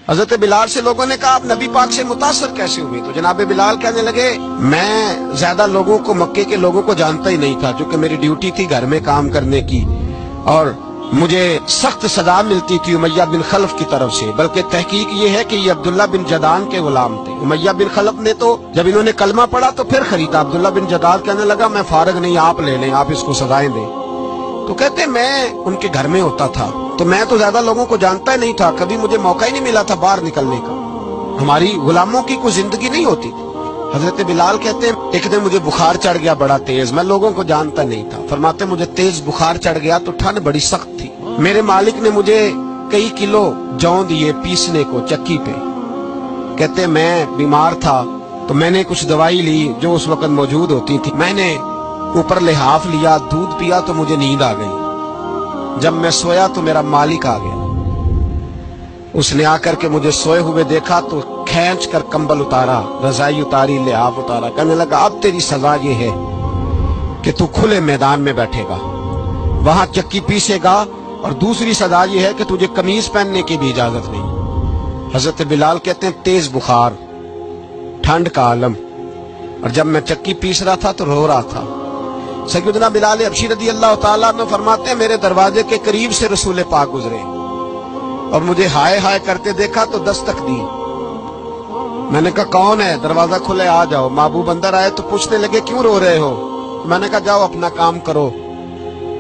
حضرت بلال سے لوگوں نے کہا آپ نبی پاک سے متاثر کیسے ہوئے؟ تو جناب بلال کہنے لگے میں زیادہ لوگوں کو، مکے کے لوگوں کو جانتا ہی نہیں تھا، چونکہ میری ڈیوٹی تھی گھر میں کام کرنے کی، اور مجھے سخت سزا ملتی تھی امیہ بن خلف کی طرف سے، بلکہ تحقیق یہ ہے کہ یہ عبداللہ بن جدعان کے غلام تھے۔ امیہ بن خلف نے تو جب انہوں نے کلمہ پڑھا تو پھر خریدا۔ عبداللہ بن جدعان کہنے لگا میں فارغ نہیں، آپ لے لیں، آپ اس کو سزائیں دیں۔ تو کہتے میں ان کے گھر میں ہوتا تھا، تو میں تو زیادہ لوگوں کو جانتا ہی نہیں تھا، کبھی مجھے موقع ہی نہیں ملا تھا باہر نکلنے کا، ہماری غلاموں کی کوئی زندگی نہیں ہوتی تھی۔ حضرت بلال کہتے ہیں ایک دن مجھے بخار چڑھ گیا بڑا تیز، میں لوگوں کو جانتا نہیں تھا، فرماتے مجھے تیز بخار چڑھ گیا تو ٹھنڈ بڑی سخت تھی، میرے مالک نے مجھے کئی کلو جوں دیے پیسنے کو چکی پہ، کہتے میں بیمار تھا تو میں نے کچھ دوائی لی جو اس وقت موجود ہوتی تھی، میں نے اوپر لحاف لیا، دودھ پیا تو مجھے نیند آ گئی، جب میں سویا تو میرا مالک آ گیا، اس نے آ کر کے مجھے سوئے ہوئے دیکھا تو کھینچ کر کمبل اتارا، رضائی اتاری، لحاف اتارا، کہنے لگا اب تیری سزا یہ ہے کہ تو کھلے میدان میں بیٹھے گا، وہاں چکی پیسے گا، اور دوسری سزا یہ ہے کہ تجھے قمیض پہننے کی بھی اجازت نہیں۔ حضرت بلال کہتے ہیں تیز بخار، ٹھنڈ کا عالم، اور جب میں چکی پیس رہا تھا تو رو رہا تھا۔ سیدنا بلال حبشی رضی اللہ تعالیٰ عنہ فرماتے ہیں میرے دروازے کے قریب سے رسول پاک گزرے اور مجھے ہائے ہائے کرتے دیکھا تو دستک دی، میں نے کہا کون ہے؟ دروازہ کھلے آ جاؤ۔ محبوب اندر آئے تو پوچھنے لگے کیوں رو رہے ہو؟ میں نے کہا جاؤ اپنا کام کرو،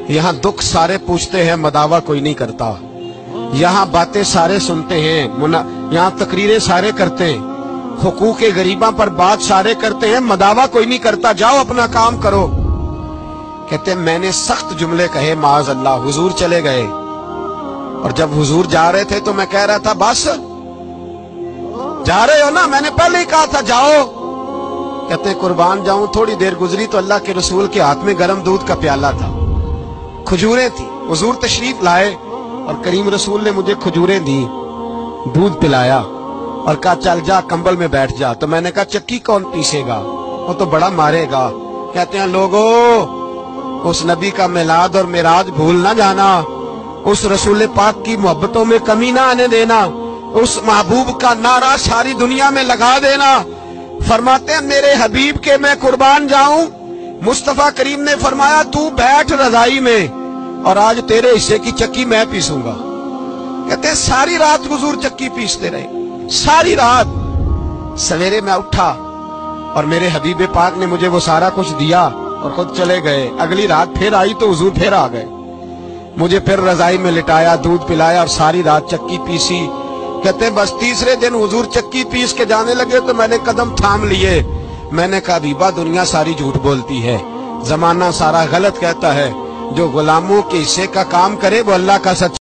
یہاں دکھ سارے پوچھتے ہیں، مداوع کوئی نہیں کرتا، یہاں باتیں سارے سنتے ہیں، یہاں تقریریں سارے کرتے ہیں، حقوق غریباں پر بات سارے کرتے ہیں، مداوع کوئی نہیں کرتا، جاؤ اپنا کام کرو۔ کہتے ہیں میں نے سخت جملے کہے معاذ اللہ، حضور چلے گئے، اور جب حضور جا رہے تھے تو میں کہہ رہا تھا بس جا رہے ہو نا، میں نے پہلے ہی کہا تھا جاؤ۔ کہتے ہیں قربان جاؤں، تھوڑی دیر گزری تو اللہ کے رسول کے ہاتھ میں گرم دودھ کا پیالہ تھا، کھجوریں تھی، حضور تشریف لائے اور کریم رسول نے مجھے کھجوریں دی، دودھ پلایا اور کہا چل جا کمبل میں بیٹھ جا۔ تو میں نے کہا چکی کون پیسے گا؟ وہ تو بڑا مارے گا۔ کہتے ہیں لوگو اس نبی کا میلاد اور معراج بھول نہ جانا، اس رسول پاک کی محبتوں میں کمی نہ آنے دینا، اس محبوب کا نعرہ ساری دنیا میں لگا دینا۔ فرماتے ہیں میرے حبیب کے میں قربان جاؤں، مصطفیٰ کریم نے فرمایا تو بیٹھ رضائی میں اور آج تیرے حصے کی چکی میں پیسوں گا۔ کہتے ہیں ساری رات حضور چکی پیستے رہے، ساری رات۔ سویرے میں اٹھا اور میرے حبیب پاک نے مجھے وہ سارا کچھ دیا اور خود چلے گئے۔ اگلی رات پھر آئی تو حضور پھر آ گئے، مجھے پھر رضائی میں لٹایا، دودھ پلایا اور ساری رات چکی پیسی۔ کہتے ہیں بس تیسرے دن حضور چکی پیس کے جانے لگے تو میں نے قدم تھام لیے، میں نے کہا حبیبہ دنیا ساری جھوٹ بولتی ہے، زمانہ سارا غلط کہتا ہے، جو غلاموں کے حصے کا کام کرے وہ اللہ کا سچ